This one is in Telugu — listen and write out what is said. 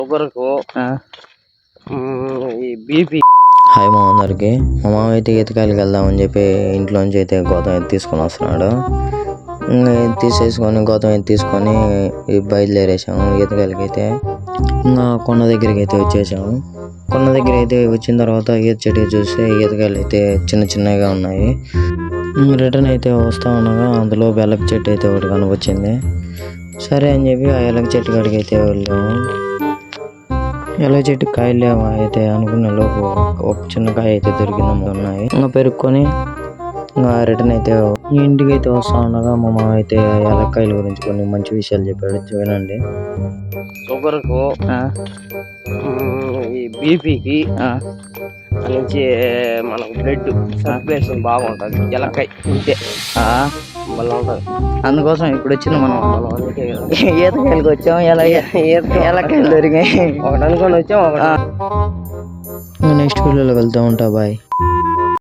షుగర్కు ఈ బీపీ. హాయ్ మా అందరికి. మా మామ అయితే ఈతకాయలకి వెళ్దామని చెప్పి ఇంట్లోంచి అయితే గౌతమ్ అయితే తీసుకొని వస్తున్నాడు. గౌతమ్ అయితే తీసుకొని బయలుదేరేసాము ఈతకాయలకి. అయితే ఇంకా కొండ దగ్గరికి అయితే వచ్చేసాము. కొండ దగ్గర అయితే వచ్చిన తర్వాత ఈత చెట్టు చూస్తే ఈతకాయలు అయితే చిన్న చిన్నగా ఉన్నాయి. రిటర్న్ అయితే వస్తా ఉండగా అందులో ఎలక చెట్టు అయితే ఒకటి కనిపించింది. సరే అని చెప్పి ఆ ఎలక చెట్టు కాడికి అయితే వెళ్ళాము. ఎలక చెట్టు కాయలు లేవా అయితే అనుకునే లోపు ఒక చిన్న కాయ అయితే దొరికింది. ఉన్నాయి ఇంకా పెరుక్కొని ఇంకా రిటర్న్ అయితే ఇంటికి అయితే వస్తా ఉండగా మా మామ అయితే ఎలక్కాయల గురించి కొన్ని మంచి విషయాలు చెప్పాడు, వినండి. షుగర్కు ఈ బీపీకి నుంచి మనకు బ్లడ్ సర్క్యులేషన్ బాగుంటుంది. ఎలక్కాయ తింటే మళ్ళీ ఉంటుంది. అందుకోసం ఇప్పుడు వచ్చిన మనం ఈతకాయలకి వచ్చాము. ఎలక్కాయలు దొరికాయి. ఒకటి అనుకొని వచ్చాం. నెక్స్ట్ వీడియోలో వెళ్తూ ఉంటా. బాయ్.